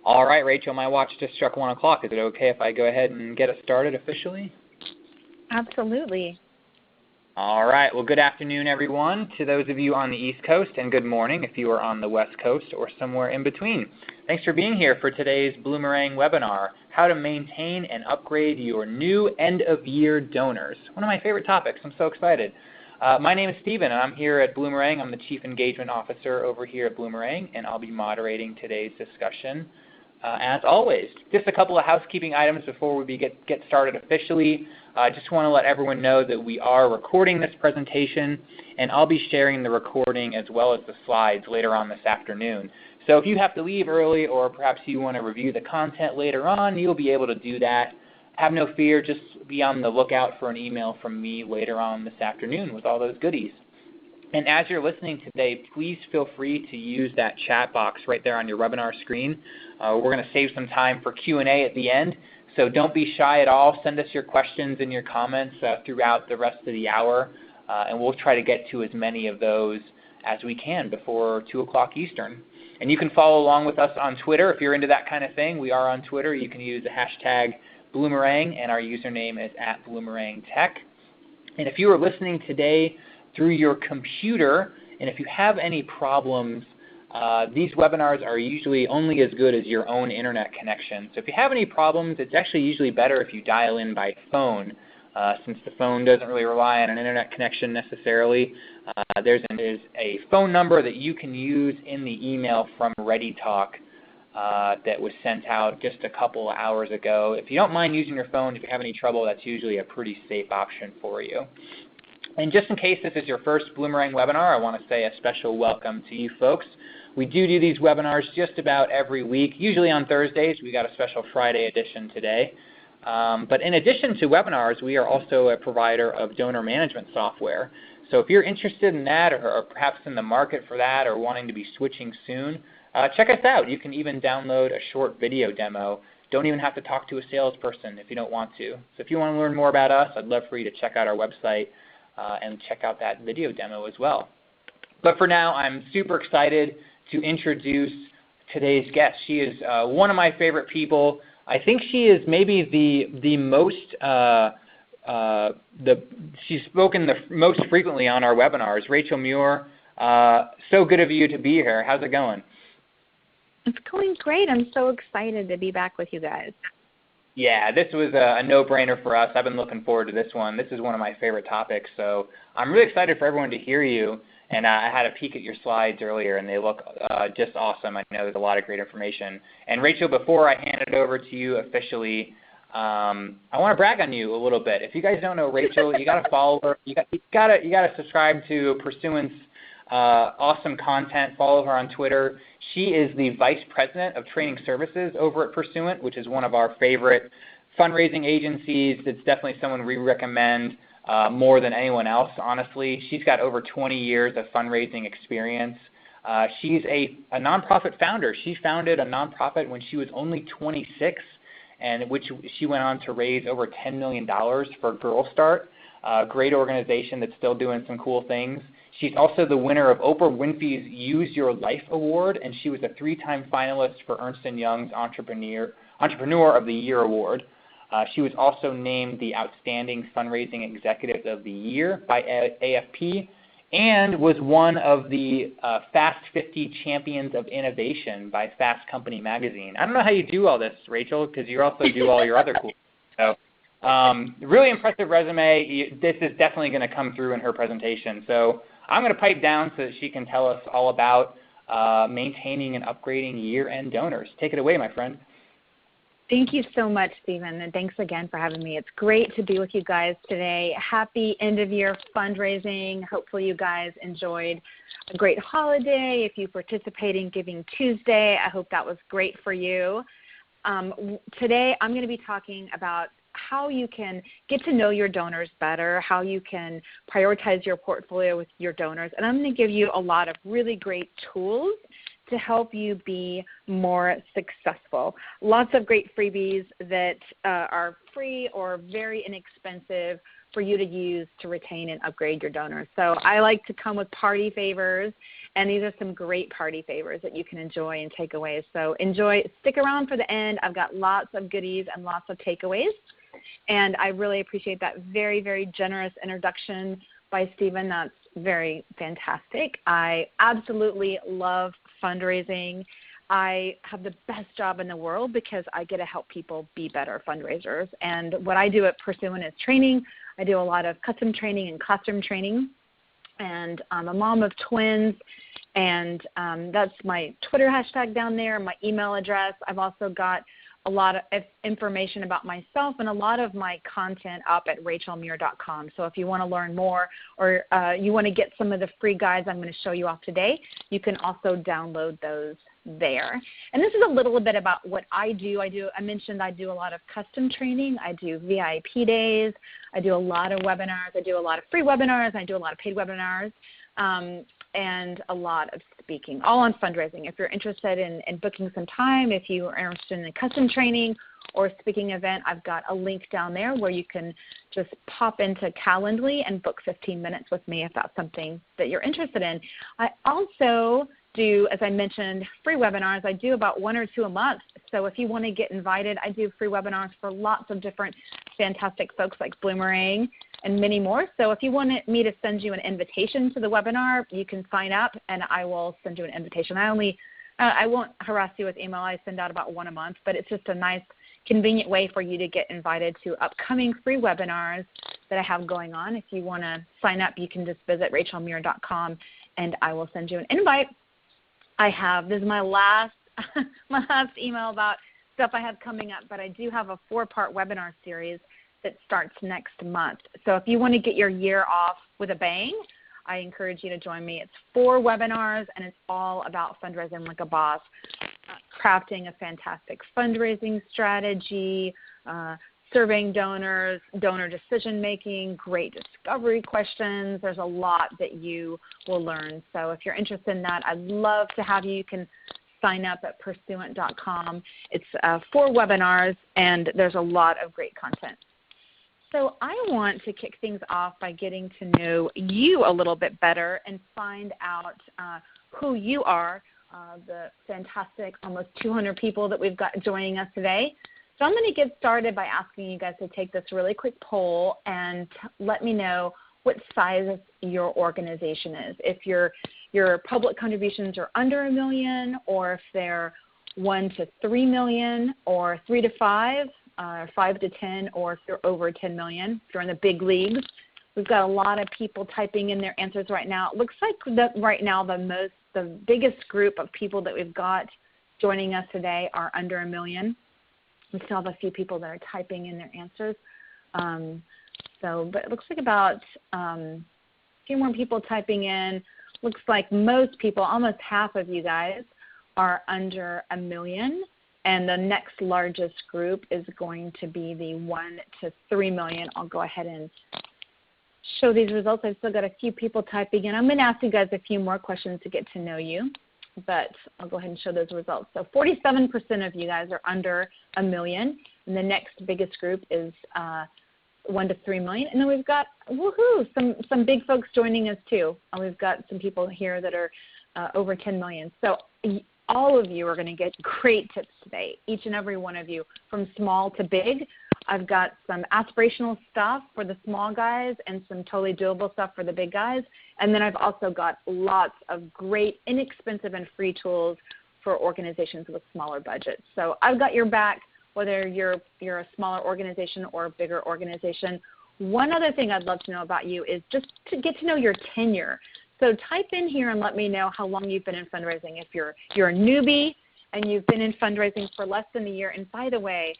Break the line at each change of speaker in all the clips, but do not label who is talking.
All right, Rachel, my watch just struck 1 o'clock. Is it okay if I go ahead and get us started officially?
Absolutely.
All right. Well, good afternoon, everyone, to those of you on the East Coast, and good morning if you are on the West Coast or somewhere in between. Thanks for being here for today's Bloomerang webinar, How to Maintain and Upgrade Your New End-of-Year Donors. One of my favorite topics. I'm so excited. My name is Steven, and I'm here at Bloomerang. I'm the Chief Engagement Officer over here at Bloomerang, and I'll be moderating today's discussion. As always, just a couple of housekeeping items before we get started officially. I just want to let everyone know that we are recording this presentation, and I'll be sharing the recording as well as the slides later on this afternoon. So if you have to leave early or perhaps you want to review the content later on, you'll be able to do that. Have no fear, just be on the lookout for an email from me later on this afternoon with all those goodies. And as you're listening today, please feel free to use that chat box right there on your webinar screen. We're going to save some time for Q&A at the end, so don't be shy at all. Send us your questions and your comments throughout the rest of the hour, and we'll try to get to as many of those as we can before 2 o'clock Eastern. And you can follow along with us on Twitter if you're into that kind of thing. We are on Twitter. You can use the hashtag Bloomerang, and our username is @BloomerangTech. And if you are listening today through your computer, and if you have any problems, these webinars are usually only as good as your own internet connection. So if you have any problems, it's actually usually better if you dial in by phone, since the phone doesn't really rely on an internet connection necessarily. There's a phone number that you can use in the email from ReadyTalk that was sent out just a couple of hours ago. If you don't mind using your phone, if you have any trouble, that's usually a pretty safe option for you. And just in case this is your first Bloomerang webinar, I want to say a special welcome to you folks. We do these webinars just about every week, usually on Thursdays. We got a special Friday edition today. But in addition to webinars, we are also a provider of donor management software. So if you're interested in that or perhaps in the market for that or wanting to be switching soon, check us out. You can even download a short video demo. Don't even have to talk to a salesperson if you don't want to. So if you want to learn more about us, I'd love for you to check out our website and check out that video demo as well. But for now, I'm super excited to introduce today's guest. She is one of my favorite people. I think she is maybe the most, she's spoken the most frequently on our webinars. Rachel Muir, so good of you to be here. How's it going?
It's going great. I'm so excited to be back with you guys.
Yeah, this was a no-brainer for us. I've been looking forward to this one. This is one of my favorite topics, so I'm really excited for everyone to hear you. And I had a peek at your slides earlier, and they look just awesome. I know there's a lot of great information. And Rachel, before I hand it over to you officially, I want to brag on you a little bit. If you guys don't know Rachel, you got to follow her. You got to subscribe to Pursuant's awesome content. Follow her on Twitter. She is the Vice President of Training Services over at Pursuant, which is one of our favorite fundraising agencies. It's definitely someone we recommend more than anyone else, honestly. She's got over 20 years of fundraising experience. She's a nonprofit founder. She founded a nonprofit when she was only 26, and which she went on to raise over $10 million for Girl Start, a great organization that's still doing some cool things. She's also the winner of Oprah Winfrey's Use Your Life Award, and she was a 3-time finalist for Ernst & Young's Entrepreneur of the Year Award. She was also named the Outstanding Fundraising Executive of the Year by AFP and was one of the Fast 50 Champions of Innovation by Fast Company magazine. I don't know how you do all this, Rachel, because you also do all your other cool stuff. So really impressive resume. This is definitely going to come through in her presentation. So I'm going to pipe down so that she can tell us all about maintaining and upgrading year-end donors. Take it away, my friend.
Thank you so much, Stephen, and thanks again for having me. It's great to be with you guys today. Happy end-of-year fundraising. Hopefully you guys enjoyed a great holiday. If you participate in Giving Tuesday, I hope that was great for you. Today I'm going to be talking about how you can get to know your donors better, how you can prioritize your portfolio with your donors, and I'm going to give you a lot of really great tools to help you be more successful. Lots of great freebies that are free or very inexpensive for you to use to retain and upgrade your donors. So I like to come with party favors And these are some great party favors that you can enjoy and takeaways. So stick around for the end. I've got lots of goodies and lots of takeaways. And I really appreciate that very, very generous introduction by Stephen. That's very fantastic. I absolutely love fundraising. I have the best job in the world because I get to help people be better fundraisers. And what I do at Pursuant is training. I do a lot of custom training and classroom training. And I'm a mom of twins, and that's my Twitter hashtag down there, my email address. I've also got a lot of information about myself and a lot of my content up at rachelmuir.com. So if you want to learn more or you want to get some of the free guides I'm going to show you off today, you can also download those there. And this is a little bit about what I do. I mentioned I do a lot of custom training. I do VIP days. I do a lot of webinars. I do a lot of free webinars. And I do a lot of paid webinars. And a lot of speaking, all on fundraising. If you're interested in booking some time, if you are interested in a custom training or speaking event, I've got a link down there where you can just pop into Calendly and book 15 minutes with me if that's something that you're interested in. I also do, as I mentioned, free webinars. I do about 1 or 2 a month. So if you want to get invited, I do free webinars for lots of different fantastic folks like Bloomerang and many more. So if you want me to send you an invitation to the webinar, you can sign up and I will send you an invitation. I won't harass you with email. I send out about 1 a month, but it's just a nice, convenient way for you to get invited to upcoming free webinars that I have going on. If you want to sign up, you can just visit rachelmuir.com and I will send you an invite. This is my last email about stuff I have coming up, but I do have a 4-part webinar series that starts next month. So if you want to get your year off with a bang, I encourage you to join me. It's 4 webinars, and it's all about fundraising like a boss, crafting a fantastic fundraising strategy, surveying donors, donor decision-making, great discovery questions. There's a lot that you will learn. So if you're interested in that, I'd love to have you. You can sign up at pursuant.com. It's 4 webinars, and there's a lot of great content. So I want to kick things off by getting to know you a little bit better and find out who you are, the fantastic almost 200 people that we've got joining us today. So I'm going to get started by asking you guys to take this really quick poll and let me know what size your organization is. If your public contributions are under $1 million, or if they're 1 to 3 million, or 3 to 5, 5 to 10, or if you're over 10 million, if you're in the big leagues. We've got a lot of people typing in their answers right now. It looks like right now the biggest group of people that we've got joining us today are under $1 million. We still have a few people that are typing in their answers. But it looks like about a few more people typing in. Looks like most people, almost half of you guys, are under $1 million. And the next largest group is going to be the 1 to 3 million. I'll go ahead and show these results. I've still got a few people typing in. I'm going to ask you guys a few more questions to get to know you, but I'll go ahead and show those results. So 47% of you guys are under $1 million, and the next biggest group is 1 to 3 million. And then we've got, some big folks joining us too. We've got some people here that are over 10 million. So all of you are going to get great tips today, each and every one of you, from small to big. I've got some aspirational stuff for the small guys and some totally doable stuff for the big guys. And then I've also got lots of great, inexpensive, and free tools for organizations with smaller budgets. So I've got your back, whether you're a smaller organization or a bigger organization. One other thing I'd love to know about you is just to get to know your tenure. So type in here and let me know how long you've been in fundraising. If you're a newbie and you've been in fundraising for less than a year, and by the way,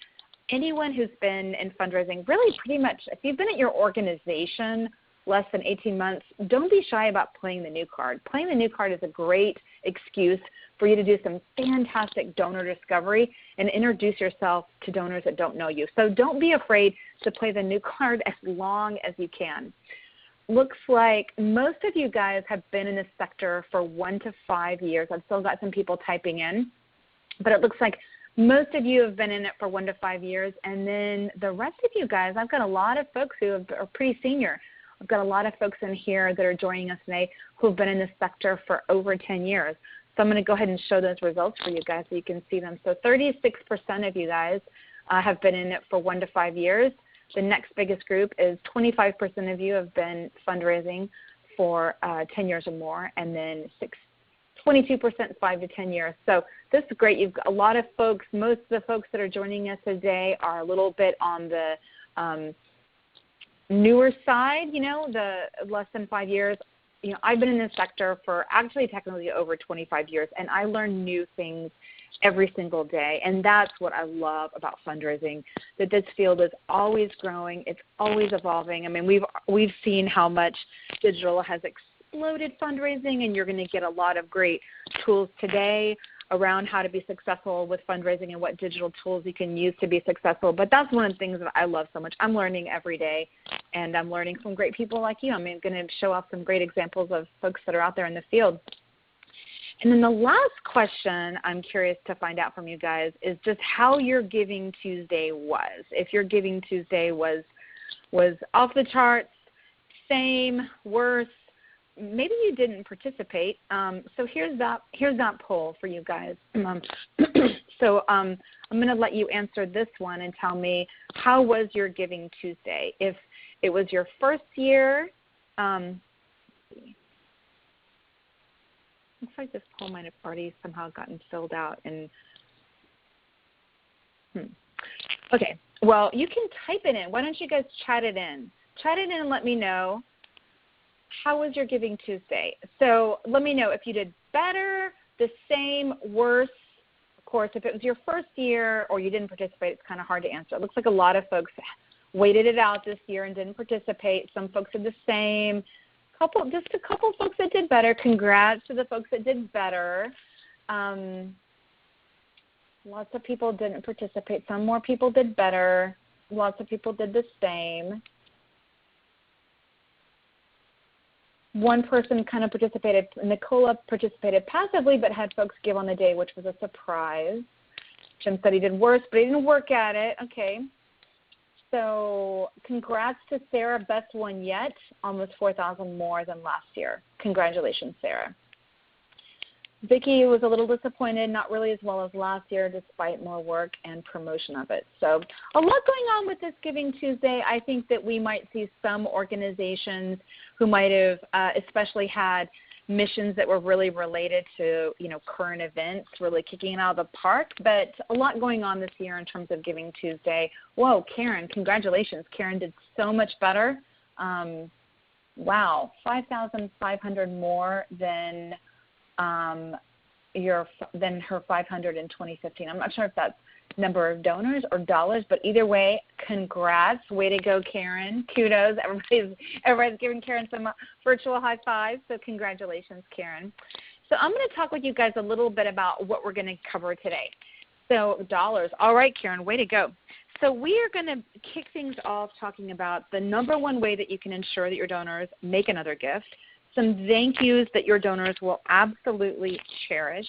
anyone who's been in fundraising, really pretty much, if you've been at your organization less than 18 months, don't be shy about playing the new card. Playing the new card is a great excuse for you to do some fantastic donor discovery and introduce yourself to donors that don't know you. So don't be afraid to play the new card as long as you can. Looks like most of you guys have been in this sector for 1 to 5 years. I've still got some people typing in, but it looks like most of you have been in it for 1 to 5 years. And then the rest of you guys, I've got a lot of folks who are pretty senior. I've got a lot of folks in here that are joining us today who have been in this sector for over 10 years. So I'm going to go ahead and show those results for you guys so you can see them. So 36% of you guys have been in it for 1 to 5 years. The next biggest group is 25% of you have been fundraising for 10 years or more, and then 22% 5 to 10 years. So this is great. You've got a lot of folks. Most of the folks that are joining us today are a little bit on the newer side, the less than 5 years. I've been in this sector for actually technically over 25 years, and I learn new things every single day. And that's what I love about fundraising, that this field is always growing. It's always evolving. I mean, we've seen how much digital has exploded fundraising, and you're going to get a lot of great tools today around how to be successful with fundraising and what digital tools you can use to be successful. But that's one of the things that I love so much. I'm learning every day, and I'm learning from great people like you. I'm going to show off some great examples of folks that are out there in the field. And then the last question I'm curious to find out from you guys is just how your Giving Tuesday was. If your Giving Tuesday was off the charts, same, worse, maybe you didn't participate. So here's that poll for you guys. So I'm going to let you answer this one and tell me, how was your Giving Tuesday? If it was your first year, looks like this poll might have already somehow gotten filled out. Okay, well, you can type it in. Why don't you guys chat it in? Chat it in and let me know, how was your Giving Tuesday? So let me know if you did better, the same, worse. Of course, if it was your first year or you didn't participate, it's kind of hard to answer. It looks like a lot of folks waited it out this year and didn't participate. Some folks are the same. Just a couple folks that did better. Congrats to the folks that did better. Lots of people didn't participate. Some more people did better. Lots of people did the same. One person kind of participated. Nicola participated passively but had folks give on the day, which was a surprise. Jim said he did worse, but he didn't work at it. Okay. So congrats to Sarah, best one yet, almost 4,000 more than last year. Congratulations, Sarah. Vicki was a little disappointed, not really as well as last year, despite more work and promotion of it. So a lot going on with this Giving Tuesday. I think that we might see some organizations who might have especially had missions that were really related to, current events, really kicking it out of the park. But a lot going on this year in terms of Giving Tuesday. Whoa, Karen, congratulations. Karen did so much better. Wow, 5,500 more than her 500 in 2015. I'm not sure if that's number of donors or dollars, but either way, congrats. Way to go, Karen. Kudos. Everybody's giving Karen some virtual high fives, so congratulations, Karen. So I'm going to talk with you guys a little bit about what we're going to cover today. So dollars. All right, Karen, way to go. So we are going to kick things off talking about the number one way that you can ensure that your donors make another gift, some thank yous that your donors will absolutely cherish,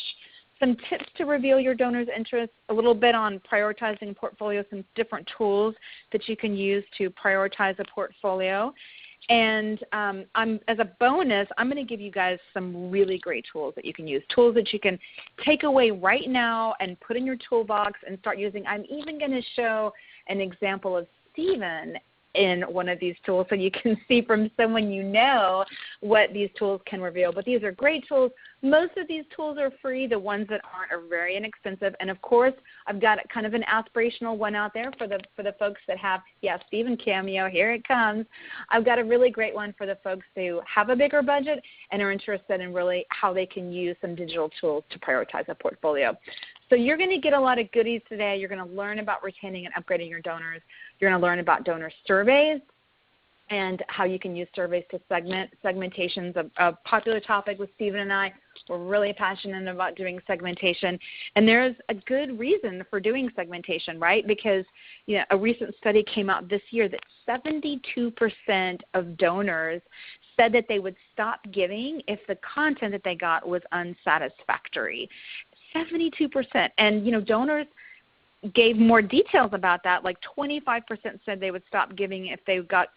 some tips to reveal your donors' interests, a little bit on prioritizing portfolio, some different tools that you can use to prioritize a portfolio. And as a bonus, I'm going to give you guys some really great tools that you can use, tools that you can take away right now and put in your toolbox and start using. I'm even going to show an example of Stephen in one of these tools so you can see from someone you know what these tools can reveal. But these are great tools. Most of these tools are free. The ones that aren't are very inexpensive. And, of course, I've got kind of an aspirational one out there for the folks that have, Stephen Cameo, here it comes. I've got a really great one for the folks who have a bigger budget and are interested in really how they can use some digital tools to prioritize a portfolio. So you're going to get a lot of goodies today. You're going to learn about retaining and upgrading your donors. You're going to learn about donor surveys and how you can use surveys to segmentation's a popular topic with Stephen and I. We're really passionate about doing segmentation. And there's a good reason for doing segmentation, right? Because a recent study came out this year that 72% of donors said that they would stop giving if the content that they got was unsatisfactory. 72%. And, donors gave more details about that. Like 25% said they would stop giving if they got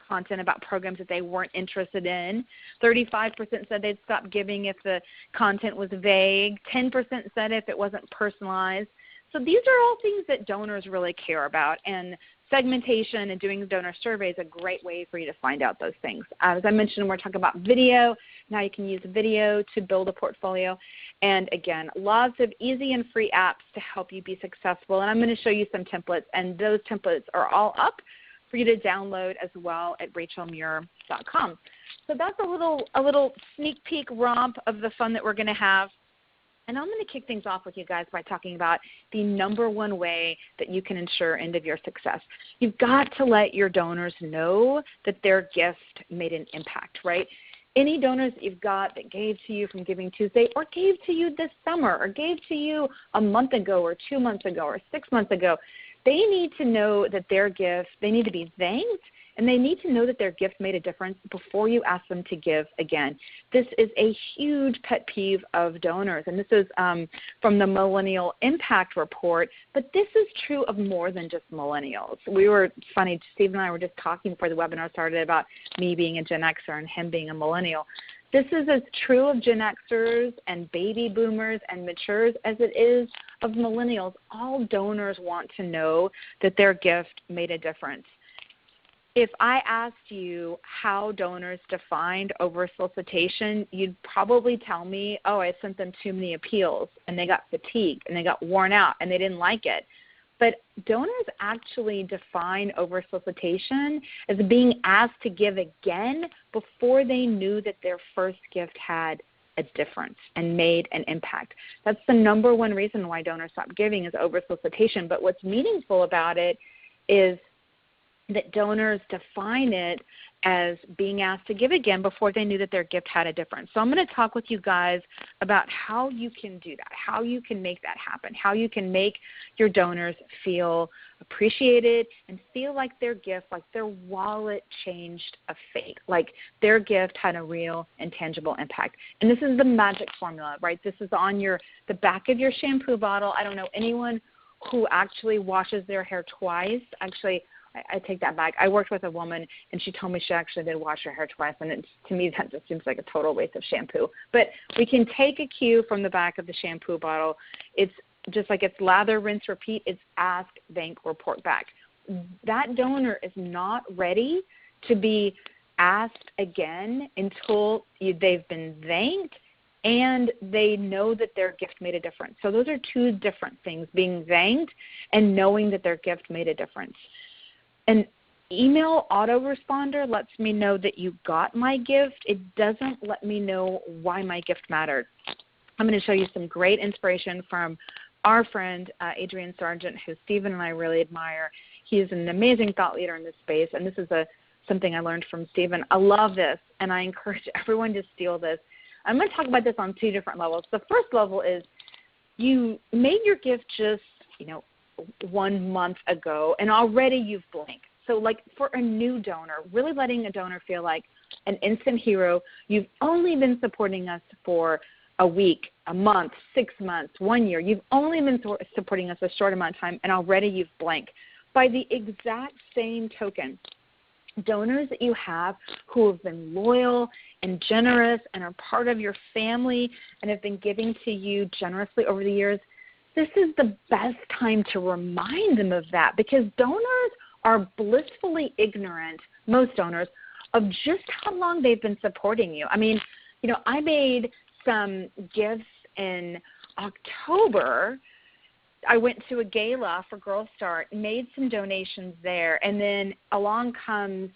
content about programs that they weren't interested in. 35% said they'd stop giving if the content was vague. 10% said if it wasn't personalized. So these are all things that donors really care about, and segmentation and doing the donor survey is a great way for you to find out those things. As I mentioned, we're talking about video. Now you can use video to build a portfolio. And again, lots of easy and free apps to help you be successful. And I'm going to show you some templates, and those templates are all up for you to download as well at rachelmuir.com. So that's a little sneak peek romp of the fun that we're going to have. And I'm going to kick things off with you guys by talking about the number one way that you can ensure end-of-year success. You've got to let your donors know that their gift made an impact, right? Any donors that you've got that gave to you from GivingTuesday or gave to you this summer or gave to you a month ago or 2 months ago or 6 months ago, they need to know that their gift, they need to be thanked, and they need to know that their gift made a difference before you ask them to give again. This is a huge pet peeve of donors, and this is from the Millennial Impact Report, but this is true of more than just millennials. Steve and I were just talking before the webinar started about me being a Gen Xer and him being a millennial. This is as true of Gen Xers and baby boomers and matures as it is of millennials. All donors want to know that their gift made a difference. If I asked you how donors defined over-solicitation, you'd probably tell me, oh, I sent them too many appeals, and they got fatigued, and they got worn out, and they didn't like it. But donors actually define over-solicitation as being asked to give again before they knew that their first gift had a difference and made an impact. That's the number one reason why donors stop giving is over-solicitation. But what's meaningful about it is that donors define it as being asked to give again before they knew that their gift had a difference. So I'm going to talk with you guys about how you can do that, how you can make that happen, how you can make your donors feel appreciated and feel like their gift, like their wallet changed a fate, like their gift had a real and tangible impact. And this is the magic formula, right? This is on the back of your shampoo bottle. I don't know anyone who actually washes their hair twice. Actually, I take that back. I worked with a woman, and she told me she actually did wash her hair twice, and to me that just seems like a total waste of shampoo. But we can take a cue from the back of the shampoo bottle. It's just like it's lather, rinse, repeat. It's ask, thank, report back. That donor is not ready to be asked again until they've been thanked and they know that their gift made a difference. So those are two different things, being thanked and knowing that their gift made a difference. An email autoresponder lets me know that you got my gift. It doesn't let me know why my gift mattered. I'm going to show you some great inspiration from our friend, Adrian Sargent, who Stephen and I really admire. He is an amazing thought leader in this space, and this is something I learned from Stephen. I love this, and I encourage everyone to steal this. I'm going to talk about this on two different levels. The first level is you made your gift just, 1 month ago, and already you've blanked. So like for a new donor, really letting a donor feel like an instant hero, you've only been supporting us for a week, a month, 6 months, 1 year. You've only been supporting us a short amount of time, and already you've blanked. By the exact same token, donors that you have who have been loyal and generous and are part of your family and have been giving to you generously over the years, this is the best time to remind them of that, because donors are blissfully ignorant, most donors, of just how long they've been supporting you. I mean, I made some gifts in October. I went to a gala for Girl Start, made some donations there, and then along comes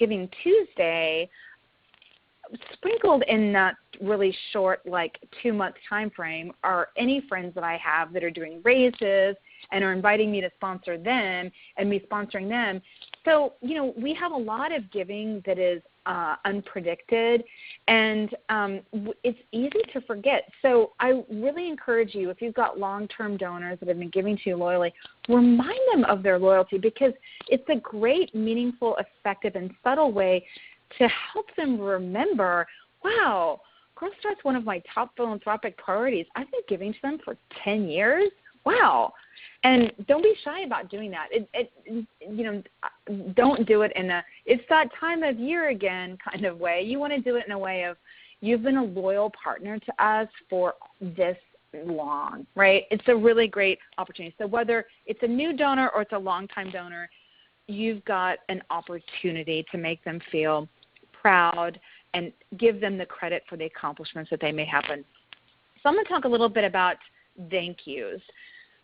Giving Tuesday, sprinkled in that really short, 2-month time frame, are any friends that I have that are doing raises and are inviting me to sponsor them and me sponsoring them. So, we have a lot of giving that is unpredicted, and it's easy to forget. So I really encourage you, if you've got long-term donors that have been giving to you loyally, remind them of their loyalty, because it's a great, meaningful, effective, and subtle way to help them remember, wow, Girl Start's one of my top philanthropic priorities. I've been giving to them for 10 years. wow. And don't be shy about doing that. Don't do it in a it's that time of year again kind of way. You want to do it in a way of you've been a loyal partner to us for this long, right? It's a really great opportunity. So whether it's a new donor or it's a longtime donor, you've got an opportunity to make them feel proud and give them the credit for the accomplishments that they may happen. So I'm going to talk a little bit about thank yous.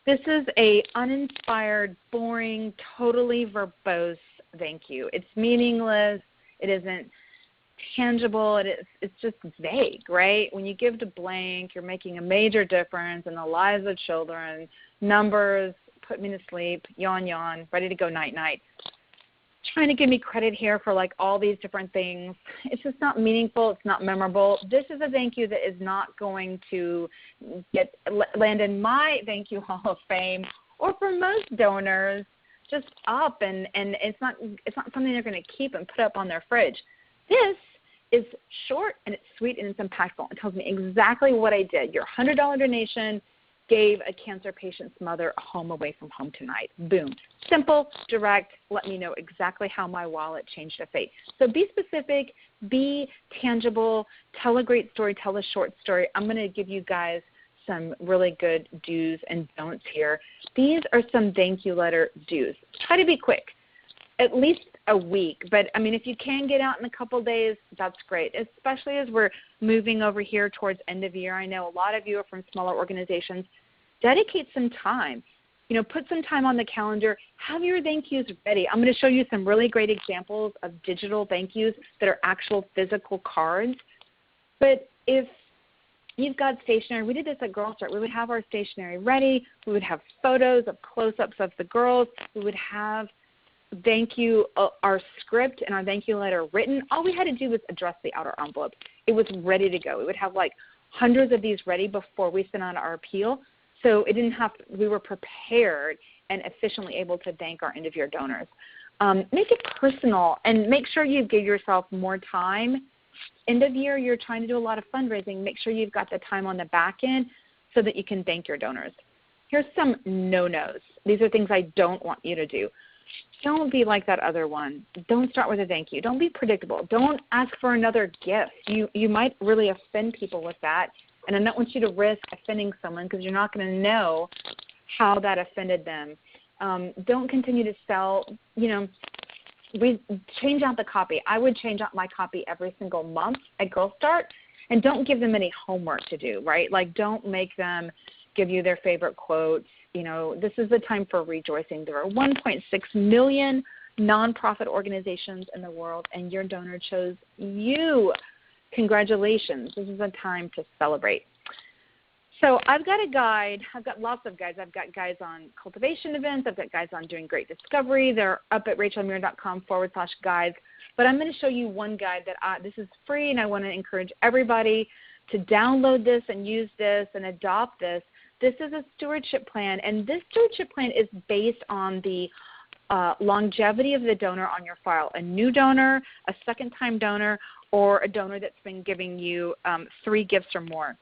This is a uninspired, boring, totally verbose thank you. It's meaningless. It isn't tangible. It's just vague, right? When you give to blank, you're making a major difference in the lives of children. Numbers, put me to sleep, yawn, yawn, ready to go night-night. Trying to give me credit here for like all these different things. It's just not meaningful. It's not memorable. This is a thank you that is not going to land in my thank you hall of fame, or for most donors, just up and it's not something they're going to keep and put up on their fridge. This is short and it's sweet and it's impactful. It tells me exactly what I did. Your $100 donation gave a cancer patient's mother a home away from home tonight. Boom. Simple, direct, let me know exactly how my wallet changed a fate. So be specific, be tangible, tell a great story, tell a short story. I'm going to give you guys some really good do's and don'ts here. These are some thank you letter do's. Try to be quick, at least a week. But, I mean, if you can get out in a couple days, that's great, especially as we're moving over here towards end of year. I know a lot of you are from smaller organizations. Dedicate some time. Put some time on the calendar. Have your thank yous ready. I'm going to show you some really great examples of digital thank yous that are actual physical cards. But if you've got stationery, we did this at Girl Start. We would have our stationery ready. We would have photos of close-ups of the girls. We would have thank you, our script and our thank you letter written. All we had to do was address the outer envelope. It was ready to go. We would have like hundreds of these ready before we sent out our appeal. So we were prepared and efficiently able to thank our end-of-year donors. Make it personal and make sure you give yourself more time. End of year, you're trying to do a lot of fundraising. Make sure you've got the time on the back end so that you can thank your donors. Here's some no-nos. These are things I don't want you to do. Don't be like that other one. Don't start with a thank you. Don't be predictable. Don't ask for another gift. You might really offend people with that. And I don't want you to risk offending someone because you're not going to know how that offended them. Don't continue to sell, change out the copy. I would change out my copy every single month at Girl Start, and don't give them any homework to do, right? Like don't make them give you their favorite quotes. This is the time for rejoicing. There are 1.6 million nonprofit organizations in the world, and your donor chose you. Congratulations. This is a time to celebrate. So I've got a guide. I've got lots of guides. I've got guides on cultivation events. I've got guides on doing great discovery. They're up at rachelmuir.com/guides. But I'm going to show you one guide that this is free, and I want to encourage everybody to download this and use this and adopt this. This is a stewardship plan, and this stewardship plan is based on the longevity of the donor on your file, a new donor, a second-time donor, or a donor that's been giving you 3 gifts or more.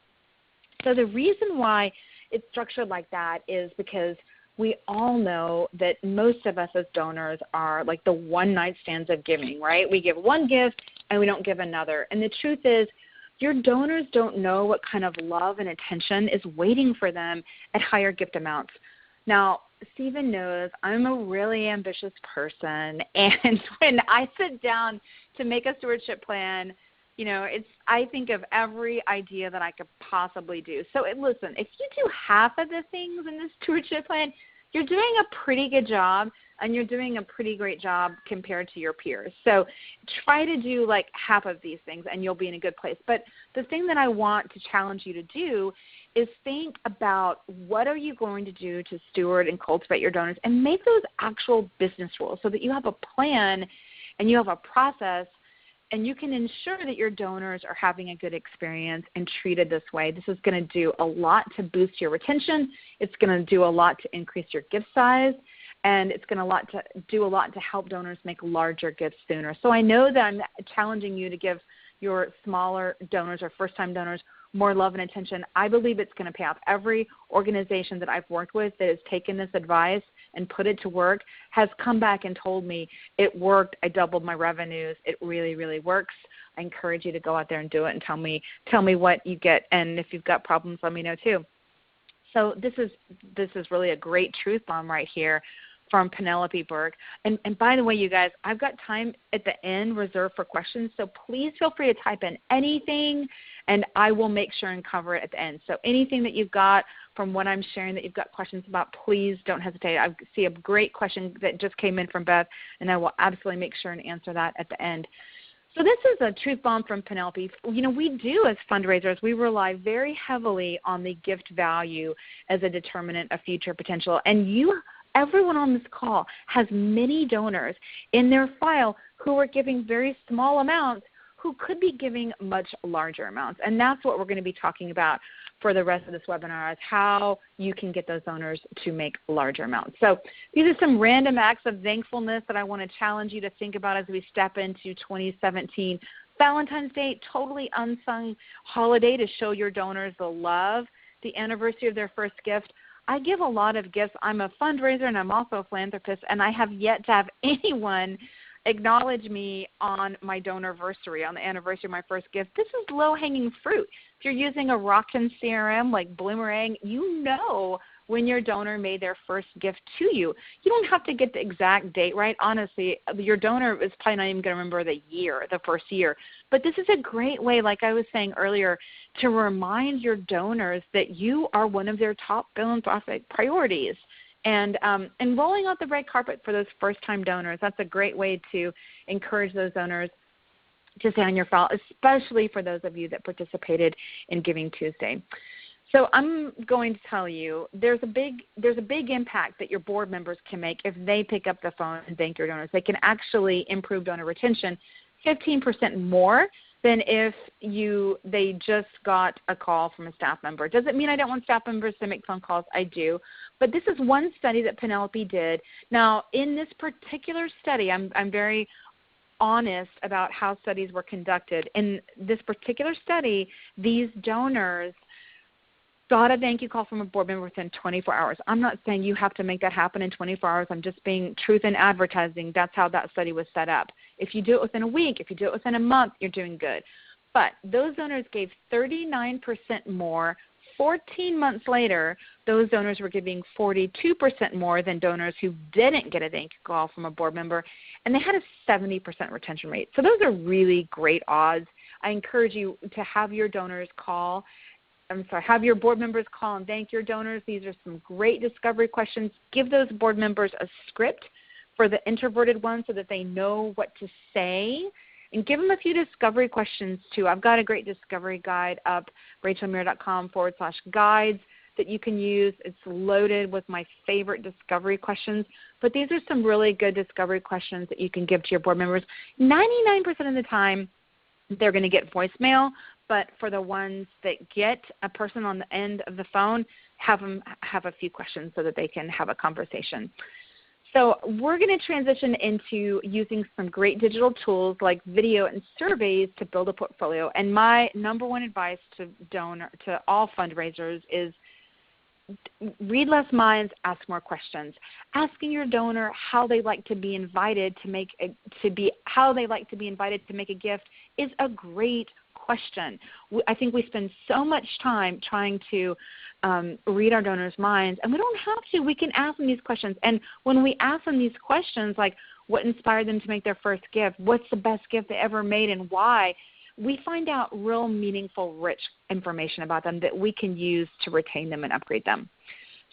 So the reason why it's structured like that is because we all know that most of us as donors are like the one-night stands of giving, right? We give one gift and we don't give another. And the truth is your donors don't know what kind of love and attention is waiting for them at higher gift amounts. Now, Stephen knows I'm a really ambitious person, and when I sit down to make a stewardship plan, I think of every idea that I could possibly do. So listen, if you do half of the things in this stewardship plan, you're doing a pretty good job, and you're doing a pretty great job compared to your peers. So try to do like half of these things, and you'll be in a good place. But the thing that I want to challenge you to do is think about what are you going to do to steward and cultivate your donors, and make those actual business rules so that you have a plan and you have a process, and you can ensure that your donors are having a good experience and treated this way. This is going to do a lot to boost your retention. It's going to do a lot to increase your gift size, and it's going to do a lot to help donors make larger gifts sooner. So I know that I'm challenging you to give your smaller donors or first-time donors more love and attention, I believe it's going to pay off. Every organization that I've worked with that has taken this advice and put it to work has come back and told me it worked. I doubled my revenues. It really, really works. I encourage you to go out there and do it and tell me what you get. And if you've got problems, let me know too. So this is really a great truth bomb right here from Penelope Burke. And by the way, you guys, I've got time at the end reserved for questions, so please feel free to type in anything, and I will make sure and cover it at the end. So anything that you've got from what I'm sharing that you've got questions about, please don't hesitate. I see a great question that just came in from Beth, and I will absolutely make sure and answer that at the end. So this is a truth bomb from Penelope. You know, we do as fundraisers, we rely very heavily on the gift value as a determinant of future potential. And everyone on this call has many donors in their file who are giving very small amounts who could be giving much larger amounts. And that's what we're going to be talking about for the rest of this webinar, is how you can get those donors to make larger amounts. So these are some random acts of thankfulness that I want to challenge you to think about as we step into 2017. Valentine's Day, totally unsung holiday to show your donors the love, the anniversary of their first gift. I give a lot of gifts. I'm a fundraiser and I'm also a philanthropist, and I have yet to have anyone acknowledge me on my donorversary, on the anniversary of my first gift. This is low-hanging fruit. If you're using a rockin' CRM like Bloomerang, you know when your donor made their first gift to you. You don't have to get the exact date right. Honestly, your donor is probably not even going to remember the first year. But this is a great way, like I was saying earlier, to remind your donors that you are one of their top philanthropic priorities. And rolling out the red carpet for those first-time donors, that's a great way to encourage those donors to stay on your file, especially for those of you that participated in GivingTuesday. So I'm going to tell you there's a big impact that your board members can make if they pick up the phone and thank your donors. They can actually improve donor retention 15% more than if they just got a call from a staff member. Does it mean I don't want staff members to make phone calls? I do. But this is one study that Penelope did. Now, in this particular study, I'm very honest about how studies were conducted. In this particular study, these donors got a thank you call from a board member within 24 hours. I'm not saying you have to make that happen in 24 hours. I'm just being truth in advertising. That's how that study was set up. If you do it within a week, if you do it within a month, you're doing good. But those donors gave 39% more. 14 months later, those donors were giving 42% more than donors who didn't get a thank you call from a board member, and they had a 70% retention rate. So those are really great odds. I encourage you to have your donors call. Have your board members call and thank your donors. These are some great discovery questions. Give those board members a script for the introverted ones so that they know what to say. And give them a few discovery questions too. I've got a great discovery guide up, rachelmuir.com/guides that you can use. It's loaded with my favorite discovery questions. But these are some really good discovery questions that you can give to your board members. 99% of the time, they're going to get voicemail. But for the ones that get a person on the end of the phone, have them have a few questions so that they can have a conversation. So we're going to transition into using some great digital tools like video and surveys to build a portfolio. And my number one advice to all fundraisers is read less minds, ask more questions. Asking your donor how they like to be invited to make a gift is a great question. I think we spend so much time trying to read our donors' minds, and we don't have to. We can ask them these questions. And when we ask them these questions, like what inspired them to make their first gift, what's the best gift they ever made, and why, we find out real meaningful, rich information about them that we can use to retain them and upgrade them.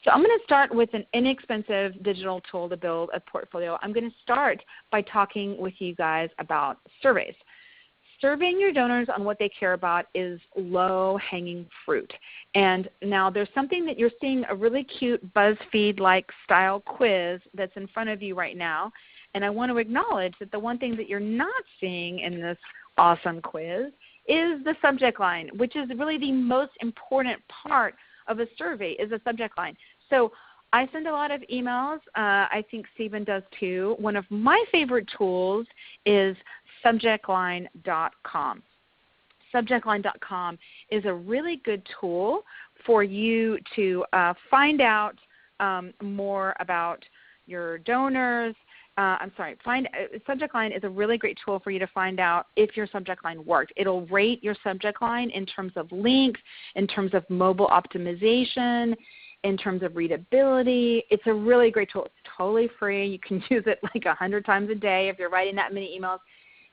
So I'm going to start with an inexpensive digital tool to build a portfolio. I'm going to start by talking with you guys about surveys. Surveying your donors on what they care about is low-hanging fruit. And now there's something that you're seeing, a really cute BuzzFeed-like style quiz that's in front of you right now. And I want to acknowledge that the one thing that you're not seeing in this awesome quiz is the subject line, which is really the most important part of a survey, is a subject line. So I send a lot of emails. I think Stephen does too. One of my favorite tools is subjectline.com. subjectline.com is a really good tool for you to find out more about your donors. Subject line is a really great tool for you to find out if your subject line worked. It'll rate your subject line in terms of links, in terms of mobile optimization, in terms of readability. It's a really great tool. It's totally free. You can use it like 100 times a day if you're writing that many emails.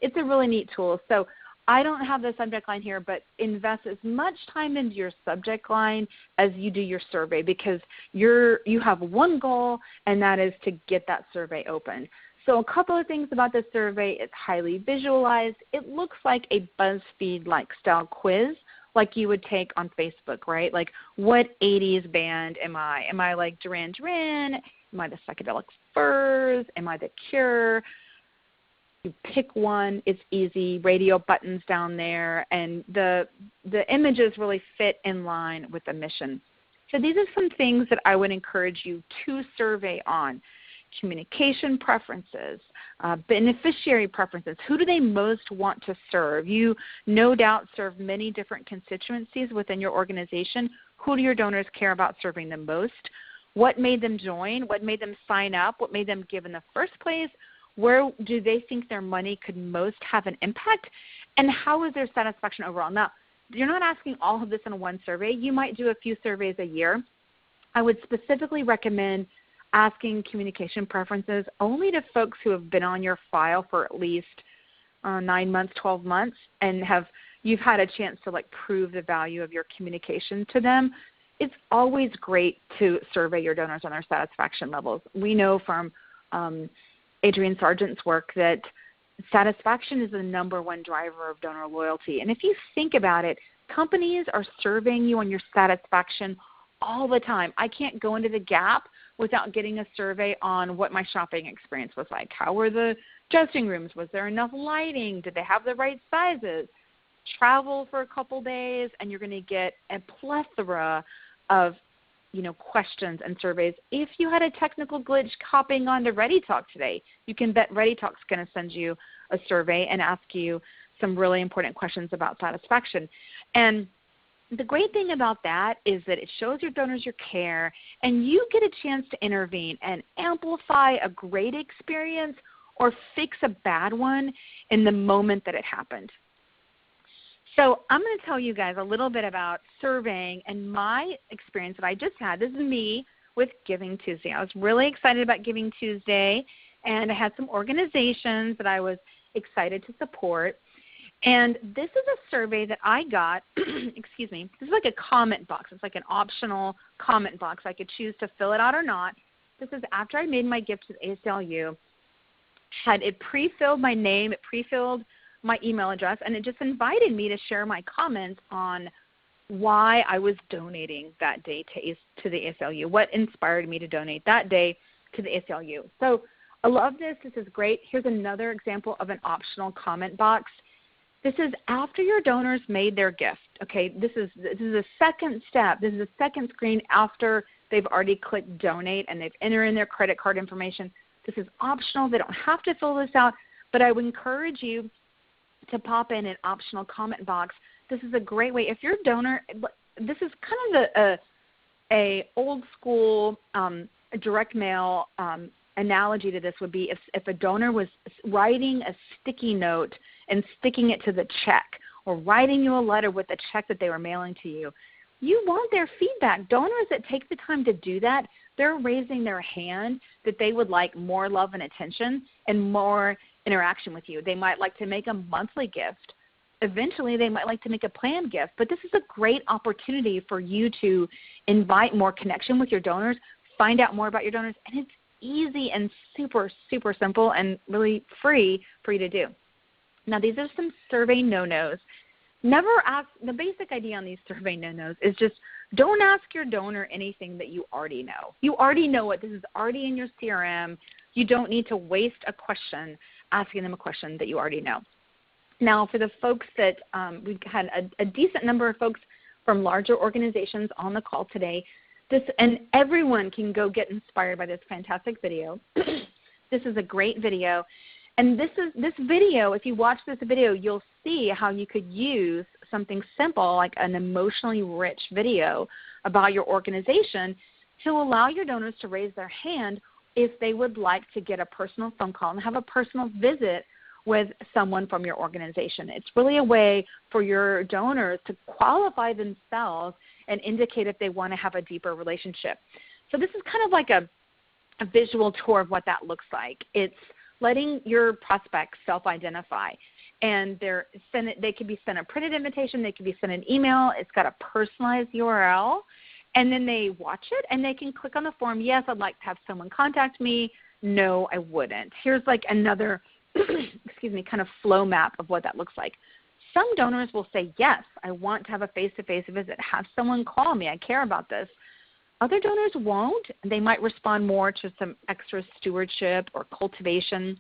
It's a really neat tool. So I don't have the subject line here, but invest as much time into your subject line as you do your survey, because you have one goal, and that is to get that survey open. So a couple of things about this survey. It's highly visualized. It looks like a BuzzFeed-like style quiz, like you would take on Facebook, right? Like, what 80s band am I? Am I like Duran Duran? Am I the Psychedelic Furs? Am I the Cure? You pick one. It's easy. Radio buttons down there, and the images really fit in line with the mission. So these are some things that I would encourage you to survey on. Communication preferences, beneficiary preferences. Who do they most want to serve? You no doubt serve many different constituencies within your organization. Who do your donors care about serving the most? What made them join? What made them sign up? What made them give in the first place? Where do they think their money could most have an impact? And how is their satisfaction overall? Now, you're not asking all of this in one survey. You might do a few surveys a year. I would specifically recommend asking communication preferences only to folks who have been on your file for at least 9 months, 12 months, and you've had a chance to like prove the value of your communication to them. It's always great to survey your donors on their satisfaction levels. We know from Adrienne Sargent's work that satisfaction is the #1 driver of donor loyalty. And if you think about it, companies are surveying you on your satisfaction all the time. I can't go into the Gap without getting a survey on what my shopping experience was like. How were the dressing rooms? Was there enough lighting? Did they have the right sizes? Travel for a couple days, and you're going to get a plethora of questions and surveys. If you had a technical glitch hopping onto ReadyTalk today, you can bet ReadyTalk's going to send you a survey and ask you some really important questions about satisfaction. And the great thing about that is that it shows your donors your care, and you get a chance to intervene and amplify a great experience or fix a bad one in the moment that it happened. So I'm going to tell you guys a little bit about surveying and my experience that I just had. This is me with GivingTuesday. I was really excited about GivingTuesday, and I had some organizations that I was excited to support. And this is a survey that I got, excuse me, this is like a comment box. It's like an optional comment box. I could choose to fill it out or not. This is after I made my gift to the ACLU. It pre-filled my name, it pre-filled my email address, and it just invited me to share my comments on why I was donating that day to the ACLU, what inspired me to donate that day to the ACLU. So I love this. This is great. Here's another example of an optional comment box. This is after your donors made their gift. Okay, this is a second step. This is a second screen after they've already clicked donate and they've entered in their credit card information. This is optional. They don't have to fill this out, but I would encourage you to pop in an optional comment box. This is a great way. If your donor, this is kind of a old school direct mail analogy to this would be if a donor was writing a sticky note and sticking it to the check, or writing you a letter with the check that they were mailing to you. You want their feedback. Donors that take the time to do that, they're raising their hand that they would like more love and attention and more interaction with you. They might like to make a monthly gift. Eventually, they might like to make a planned gift. But this is a great opportunity for you to invite more connection with your donors, find out more about your donors, and it's easy and super, super simple and really free for you to do. Now, these are some survey no-nos. Never ask, the basic idea on these survey no-nos is just don't ask your donor anything that you already know. You already know it. This is already in your CRM. You don't need to waste a question asking them a question that you already know. Now, for the folks that we've had a decent number of folks from larger organizations on the call today, and everyone can go get inspired by this fantastic video. This is a great video. And this video, if you watch this video, you'll see how you could use something simple like an emotionally rich video about your organization to allow your donors to raise their hand if they would like to get a personal phone call and have a personal visit with someone from your organization. It's really a way for your donors to qualify themselves and indicate if they want to have a deeper relationship. So this is kind of like a visual tour of what that looks like. It's letting your prospects self-identify. And they can be sent a printed invitation. They can be sent an email. It's got a personalized URL. And then they watch it, and they can click on the form. Yes, I'd like to have someone contact me. No, I wouldn't. Here's like another kind of flow map of what that looks like. Some donors will say, yes, I want to have a face-to-face visit. Have someone call me. I care about this. Other donors won't. They might respond more to some extra stewardship or cultivation.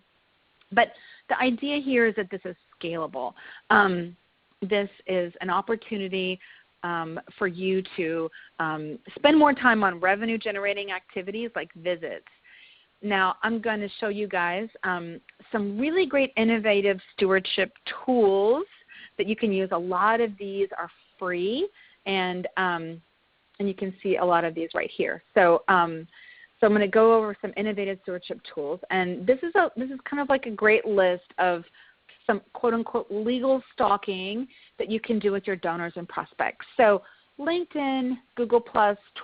But the idea here is that this is scalable. This is an opportunity for you to spend more time on revenue-generating activities like visits. Now, I'm going to show you guys some really great innovative stewardship tools that you can use. A lot of these are free, and you can see a lot of these right here. So I'm going to go over some innovative stewardship tools, and this is kind of like a great list of some quote-unquote legal stalking that you can do with your donors and prospects. So LinkedIn, Google+,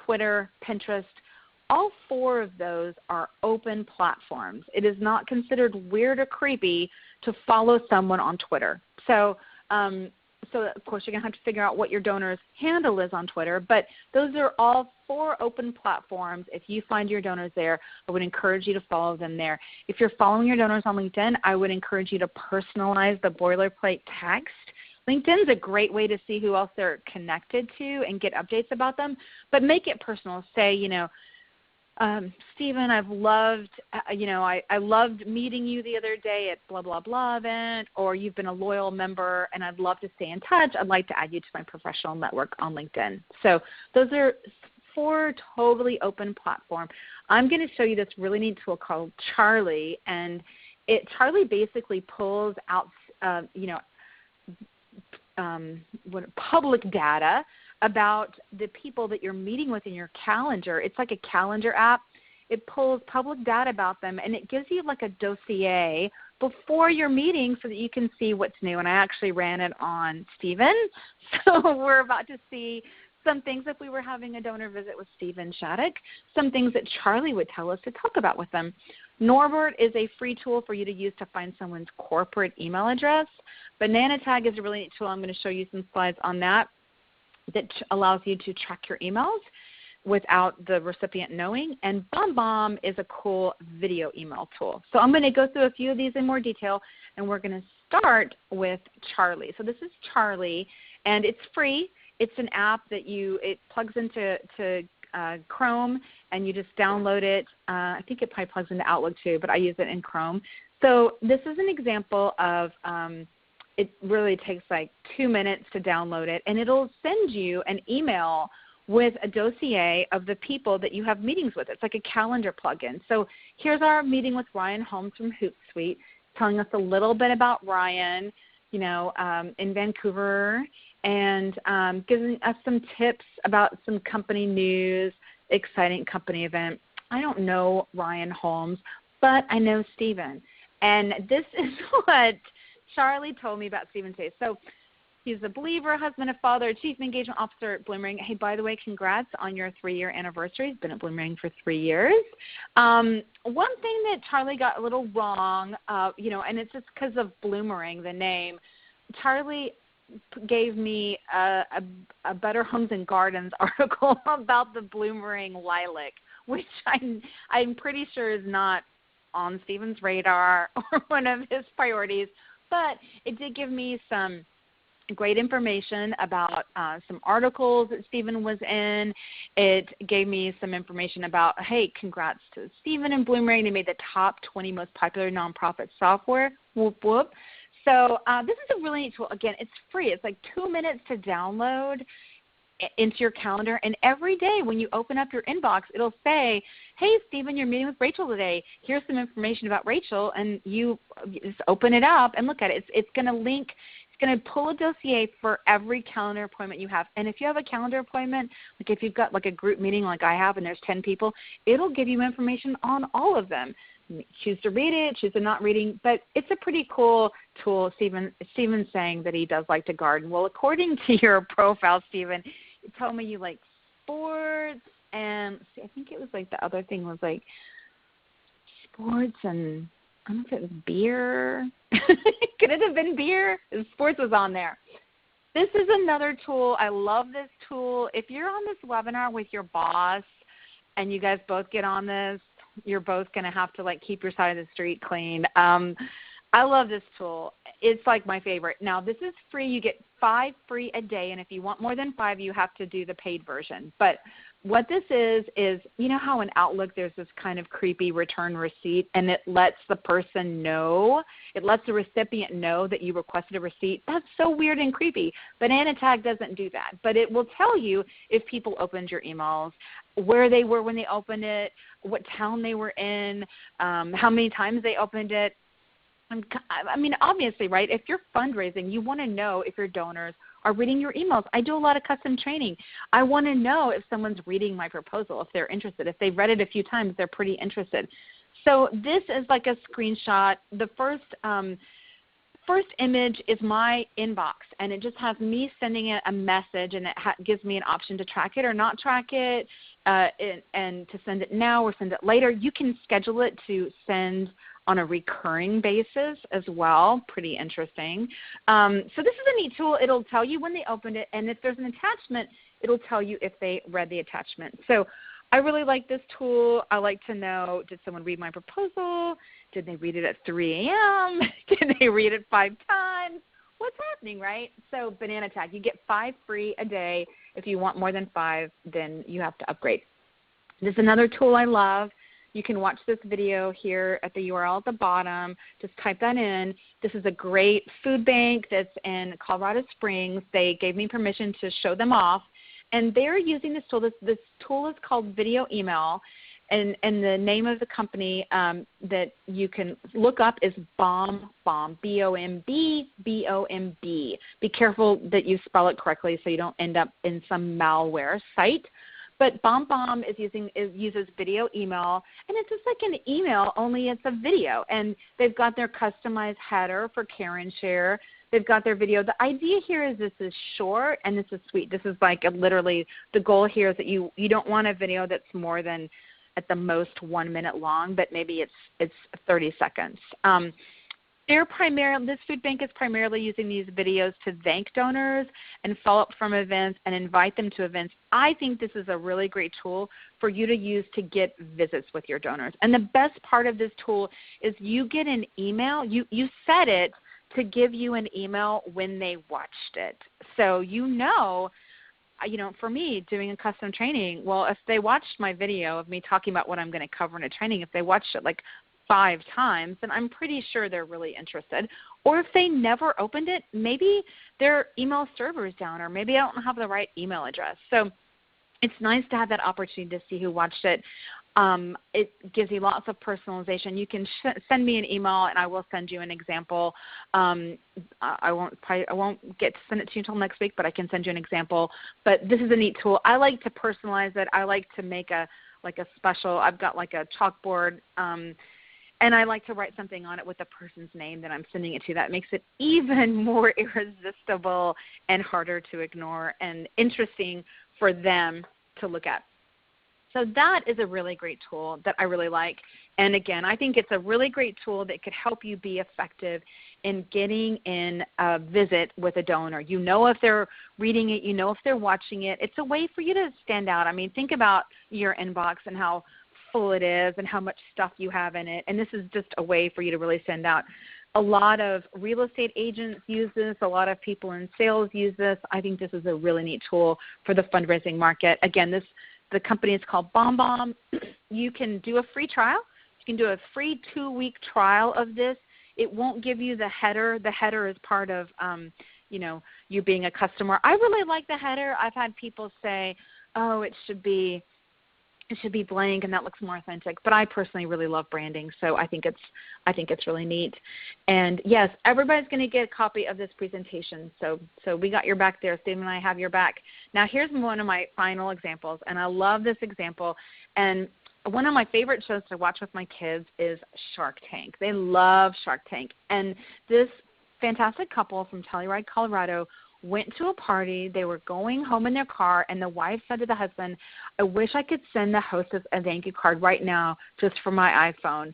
Twitter, Pinterest, all 4 of those are open platforms. It is not considered weird or creepy to follow someone on Twitter. So of course, you're going to have to figure out what your donor's handle is on Twitter, but those are all 4 open platforms. If you find your donors there, I would encourage you to follow them there. If you're following your donors on LinkedIn, I would encourage you to personalize the boilerplate text. LinkedIn's a great way to see who else they're connected to and get updates about them, but make it personal. Say, Stephen, I've loved, I loved meeting you the other day at blah, blah, blah event, or you've been a loyal member and I'd love to stay in touch. I'd like to add you to my professional network on LinkedIn. So those are 4 totally open platforms. I'm going to show you this really neat tool called Charlie, and Charlie basically pulls out, public data about the people that you're meeting with in your calendar. It's like a calendar app. It pulls public data about them, and it gives you like a dossier before your meeting so that you can see what's new. And I actually ran it on Stephen. So we're about to see some things if we were having a donor visit with Stephen Shattuck, some things that Charlie would tell us to talk about with them. Norbert is a free tool for you to use to find someone's corporate email address. Banana Tag is a really neat tool. I'm going to show you some slides on that allows you to track your emails without the recipient knowing. And BombBomb is a cool video email tool. So I'm going to go through a few of these in more detail, and we're going to start with Charlie. So this is Charlie, and it's free. It's an app that it plugs into Chrome, and you just download it. I think it probably plugs into Outlook too, but I use it in Chrome. So this is an example of it really takes like 2 minutes to download it, and it'll send you an email with a dossier of the people that you have meetings with. It's like a calendar plugin. So here's our meeting with Ryan Holmes from Hootsuite, telling us a little bit about Ryan, in Vancouver, and giving us some tips about some company news, exciting company event. I don't know Ryan Holmes, but I know Stephen. And this is what Charlie told me about Stephen today. So he's a believer, husband, a father, chief engagement officer at Bloomerang. Hey, by the way, congrats on your 3-year anniversary. He's been at Bloomerang for 3 years. One thing that Charlie got a little wrong, and it's just because of Bloomerang, the name. Charlie gave me a Better Homes and Gardens article about the Bloomerang lilac, which I'm pretty sure is not on Stephen's radar or one of his priorities. But it did give me some great information about some articles that Stephen was in. It gave me some information about, hey, congrats to Stephen and Bloomerang. They made the top 20 most popular nonprofit software. Whoop, whoop. So this is a really neat tool. Again, it's free. It's like 2 minutes to download into your calendar. And every day when you open up your inbox, it'll say, hey, Stephen, you're meeting with Rachel today. Here's some information about Rachel. And you just open it up and look at it. It's going to link. It's going to pull a dossier for every calendar appointment you have. And if you have a calendar appointment, like if you've got like a group meeting like I have and there's 10 people, it'll give you information on all of them. Choose to read it, choose to not reading, but it's a pretty cool tool. Steven's saying that he does like to garden. Well, according to your profile, Steven, it told me you like sports, and I think it was like the other thing was like sports, and I don't know if it was beer. Could it have been beer? Sports was on there. This is another tool. I love this tool. If you're on this webinar with your boss and you guys both get on this, you're both going to have to like keep your side of the street clean. I love this tool. It's like my favorite. Now, this is free. You get 5 free a day, and if you want more than 5, you have to do the paid version. But what this is you know how in Outlook there's this kind of creepy return receipt, and it lets the person know, it lets the recipient know that you requested a receipt? That's so weird and creepy. Banana Tag doesn't do that, but it will tell you if people opened your emails, where they were when they opened it, what town they were in, how many times they opened it. I mean, obviously, right, if you're fundraising, you want to know if your donors are reading your emails. I do a lot of custom training. I want to know if someone's reading my proposal, if they're interested. If they've read it a few times, they're pretty interested. So this is like a screenshot. The first image is my inbox, and it just has me sending it a message, and it gives me an option to track it or not track it, and to send it now or send it later. You can schedule it to send on a recurring basis as well. Pretty interesting. So this is a neat tool. It'll tell you when they opened it, and if there's an attachment, it'll tell you if they read the attachment. So I really like this tool. I like to know, did someone read my proposal? Did they read it at 3 a.m.? Did they read it 5 times? What's happening, right? So Banana Tag, you get 5 free a day. If you want more than 5, then you have to upgrade. This is another tool I love. You can watch this video here at the URL at the bottom. Just type that in. This is a great food bank that's in Colorado Springs. They gave me permission to show them off, and they're using this tool. This tool is called Video Email, and the name of the company that you can look up is BombBomb, B-O-M-B, B-O-M-B. Be careful that you spell it correctly so you don't end up in some malware site. But BombBomb uses video email, and it's just like an email, only it's a video. And they've got their customized header for Karen Share. They've got their video. The idea here is this is short and this is sweet. This is like literally the goal here is that you don't want a video that's more than at the most 1 minute long, but maybe it's 30 seconds. This food bank is primarily using these videos to thank donors and follow up from events and invite them to events. I think this is a really great tool for you to use to get visits with your donors. And the best part of this tool is you get an email. You set it to give you an email when they watched it. So for me, doing a custom training, well, if they watched my video of me talking about what I'm going to cover in a training, if they watched it like 5 times, then I'm pretty sure they're really interested. Or if they never opened it, maybe their email server is down, or maybe I don't have the right email address. So it's nice to have that opportunity to see who watched it. It gives you lots of personalization. You can send me an email, and I will send you an example. I won't get to send it to you until next week, but I can send you an example. But this is a neat tool. I like to personalize it. I like to make a special. I've got like a chalkboard. And I like to write something on it with the person's name that I'm sending it to. That makes it even more irresistible and harder to ignore and interesting for them to look at. So that is a really great tool that I really like. And again, I think it's a really great tool that could help you be effective in getting in a visit with a donor. You know if they're reading it. You know if they're watching it. It's a way for you to stand out. I mean, think about your inbox and how full it is and how much stuff you have in it. And this is just a way for you to really stand out. A lot of real estate agents use this. A lot of people in sales use this. I think this is a really neat tool for the fundraising market. Again, the company is called BombBomb. You can do a free trial. You can do a free 2-week trial of this. It won't give you the header. The header is part of you being a customer. I really like the header. I've had people say, oh, it should be it should be blank and that looks more authentic. But I personally really love branding, so I think it's really neat. And yes, everybody's going to get a copy of this presentation. So we got your back there. Stephen and I have your back. Now here's one of my final examples, and I love this example. And one of my favorite shows to watch with my kids is Shark Tank. They love Shark Tank. And this fantastic couple from Telluride, Colorado, went to a party. They were going home in their car, and the wife said to the husband, I wish I could send the hostess a thank you card right now just for my iPhone.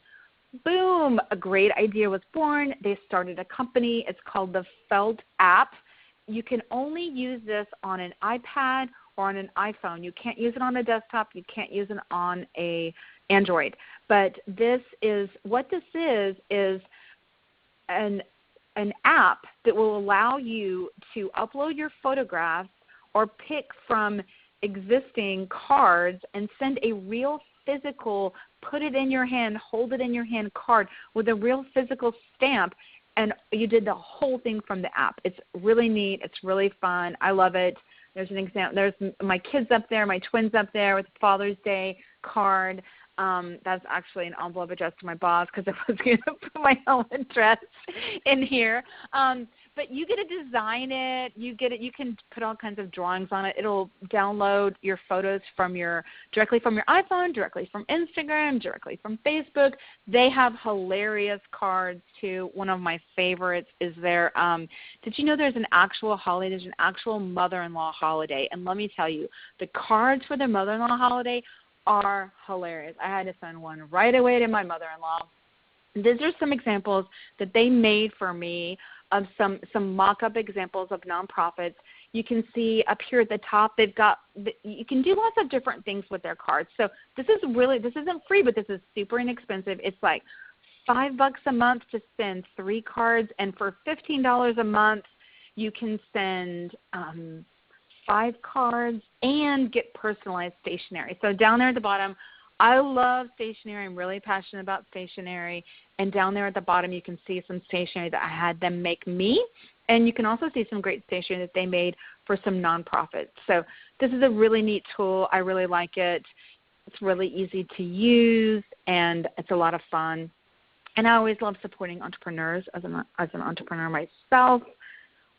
Boom, a great idea was born. They started a company. It's called the Felt app. You can only use this on an iPad or on an iPhone. You can't use it on a desktop. You can't use it on a Android. But what this is an app that will allow you to upload your photographs or pick from existing cards and send a real physical, put it in your hand, hold it in your hand card with a real physical stamp, and you did the whole thing from the app. It's really neat. It's really fun. I love it. There's an example. There's my kids up there, my twins up there with a Father's Day card. That's actually an envelope addressed to my boss because I was going to put my home address in here. But you get to design it. You can put all kinds of drawings on it. It'll download your photos directly from your iPhone, directly from Instagram, directly from Facebook. They have hilarious cards too. One of my favorites is their did you know there's an actual holiday? There's an actual mother-in-law holiday. And let me tell you, the cards for the mother-in-law holiday are hilarious. I had to send one right away to my mother-in-law. These are some examples that they made for me of some mock-up examples of nonprofits. You can see up here at the top, you can do lots of different things with their cards. So this isn't free, but this is super inexpensive. It's like $5 a month to send 3 cards, and for $15 a month, you can send 5 cards and get personalized stationery. So down there at the bottom, I love stationery. I'm really passionate about stationery. And down there at the bottom, you can see some stationery that I had them make me. And you can also see some great stationery that they made for some nonprofits. So this is a really neat tool. I really like it. It's really easy to use, and it's a lot of fun. And I always love supporting entrepreneurs as an entrepreneur myself.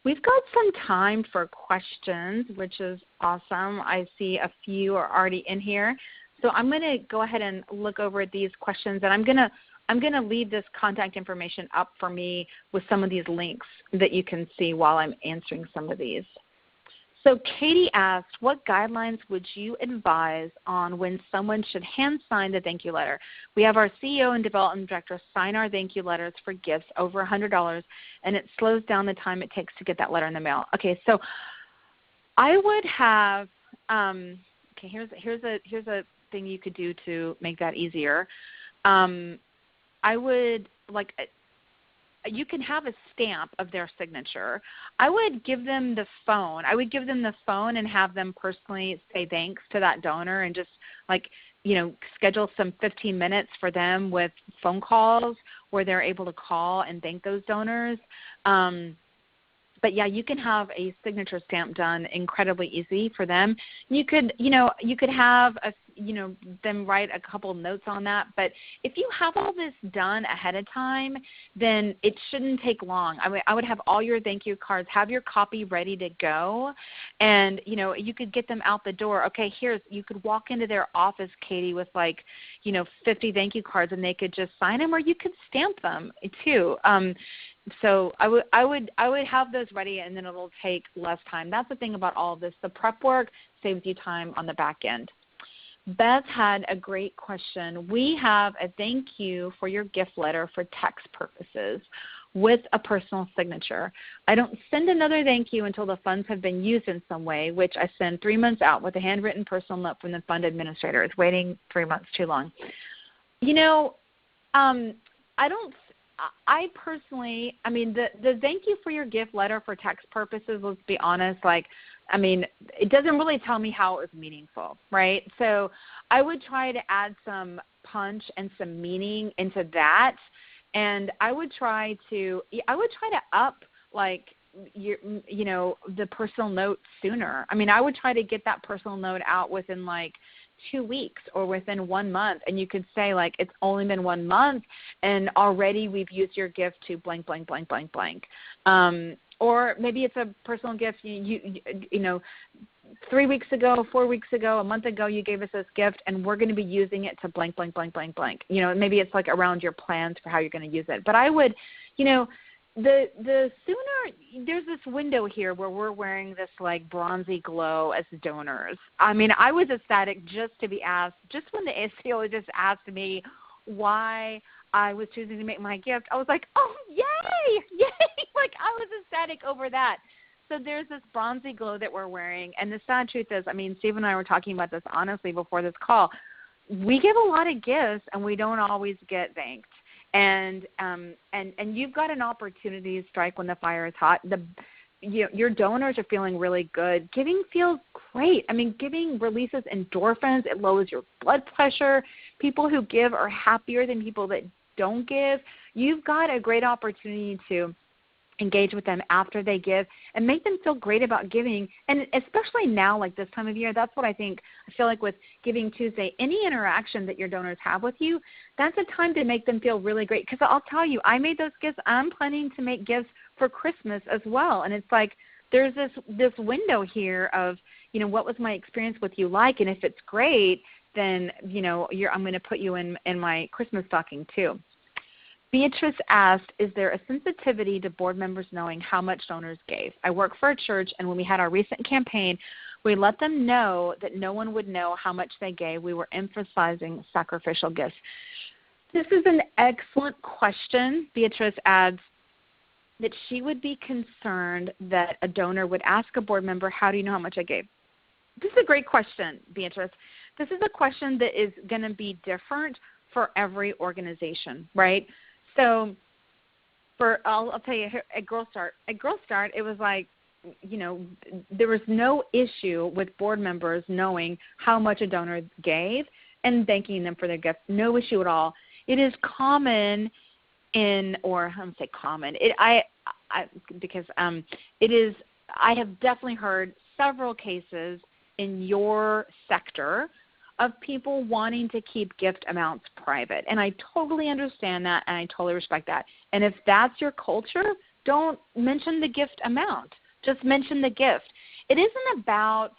We've got some time for questions, which is awesome. I see a few are already in here. So I'm going to go ahead and look over at these questions, and I'm going to leave this contact information up for me with some of these links that you can see while I'm answering some of these. So Katie asked, what guidelines would you advise on when someone should hand sign the thank you letter? We have our CEO and development director sign our thank you letters for gifts over $100, and it slows down the time it takes to get that letter in the mail. Okay, so I would have here's a thing you could do to make that easier. I would you can have a stamp of their signature. I would give them the phone. I would give them the phone and have them personally say thanks to that donor, and just schedule some 15 minutes for them with phone calls where they're able to call and thank those donors. But yeah, you can have a signature stamp done incredibly easy for them. You could have them write a couple notes on that. But if you have all this done ahead of time, then it shouldn't take long. I would have all your thank you cards, have your copy ready to go, and you could get them out the door. Okay, you could walk into their office, Katie, with 50 thank you cards, and they could just sign them, or you could stamp them too. So I would have those ready, and then it'll take less time. That's the thing about all of this. The prep work saves you time on the back end. Beth had a great question. We have a thank you for your gift letter for tax purposes with a personal signature. I don't send another thank you until the funds have been used in some way, which I send 3 months out with a handwritten personal note from the fund administrator. It's waiting 3 months too long. I personally, the thank you for your gift letter for tax purposes, let's be honest, it doesn't really tell me how it was meaningful, right? So I would try to add some punch and some meaning into that, and I would try to up the personal note sooner. I would try to get that personal note out within 2 weeks or within 1 month, and you could say, like, it's only been 1 month and already we've used your gift to blank, blank, blank, blank, blank. Or maybe it's a personal gift. You know, 3 weeks ago, 4 weeks ago, a month ago, you gave us this gift, and we're going to be using it to blank, blank, blank, blank, blank. You know, maybe it's like around your plans for how you're going to use it. But I would, you know, the sooner there's this window here where we're wearing this like bronzy glow as donors. I mean, I was ecstatic just to be asked, just when the ACO just asked me why I was choosing to make my gift. I was like, oh, yay, yay. Like, I was ecstatic over that. So there's this bronzy glow that we're wearing. And the sad truth is, I mean, Steve and I were talking about this honestly before this call. We give a lot of gifts and we don't always get thanked. And you've got an opportunity to strike when the fire is hot. Your donors are feeling really good. Giving feels great. I mean, giving releases endorphins. It lowers your blood pressure. People who give are happier than people that don't give. You've got a great opportunity to engage with them after they give and make them feel great about giving. And especially now, like this time of year, that's what I feel like with Giving Tuesday, any interaction that your donors have with you, that's a time to make them feel really great. Because I'll tell you, I made those gifts. I'm planning to make gifts for Christmas as well. And it's like there's this window here of, you know, what was my experience with you like? And if it's great, then, you know, I'm going to put you in my Christmas stocking too. Beatrice asked, is there a sensitivity to board members knowing how much donors gave? I work for a church, and when we had our recent campaign, we let them know that no one would know how much they gave. We were emphasizing sacrificial gifts. This is an excellent question. Beatrice adds that she would be concerned that a donor would ask a board member, how do you know how much I gave? This is a great question, Beatrice. This is a question that is going to be different for every organization, right? So I'll tell you, at Girl Start, it was like, you know, there was no issue with board members knowing how much a donor gave and thanking them for their gift. No issue at all. It is common I don't say common. I have definitely heard several cases in your sector of people wanting to keep gift amounts private. And I totally understand that, and I totally respect that. And if that's your culture, don't mention the gift amount. Just mention the gift. It isn't about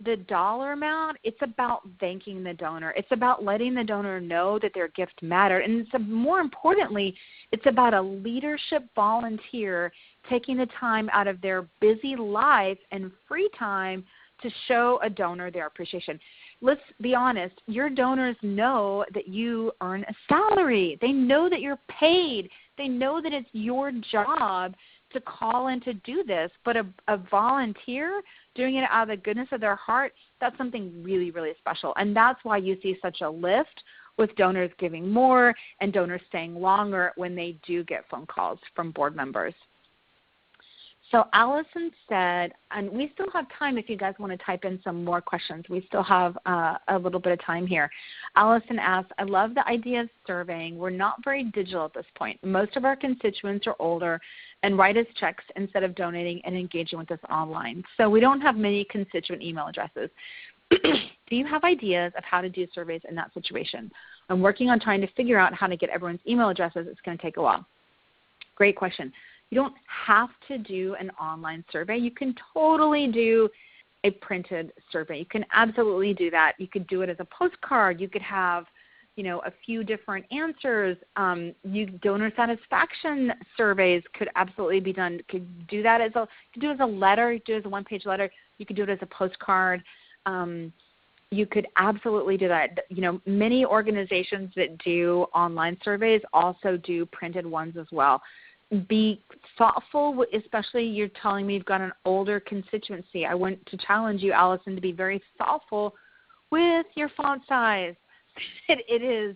the dollar amount. It's about thanking the donor. It's about letting the donor know that their gift mattered. And more importantly, it's about a leadership volunteer taking the time out of their busy life and free time to show a donor their appreciation. Let's be honest, your donors know that you earn a salary. They know that you're paid. They know that it's your job to call in to do this. But a volunteer doing it out of the goodness of their heart, that's something really, really special. And that's why you see such a lift with donors giving more and donors staying longer when they do get phone calls from board members. So Allison said, and we still have time if you guys want to type in some more questions. We still have a little bit of time here. Allison asked, I love the idea of surveying. We're not very digital at this point. Most of our constituents are older and write us checks instead of donating and engaging with us online. So we don't have many constituent email addresses. Do you have ideas of how to do surveys in that situation? I'm working on trying to figure out how to get everyone's email addresses. It's going to take a while. Great question. You don't have to do an online survey. You can totally do a printed survey. You can absolutely do that. You could do it as a postcard. You could have, you know, a few different answers. Donor satisfaction surveys could absolutely be done. You could do that as a letter. You could do it as a one-page letter. You could do it as a postcard. You could absolutely do that. You know, many organizations that do online surveys also do printed ones as well. Be thoughtful, especially you're telling me you've got an older constituency. I want to challenge you, Allison, to be very thoughtful with your font size. It is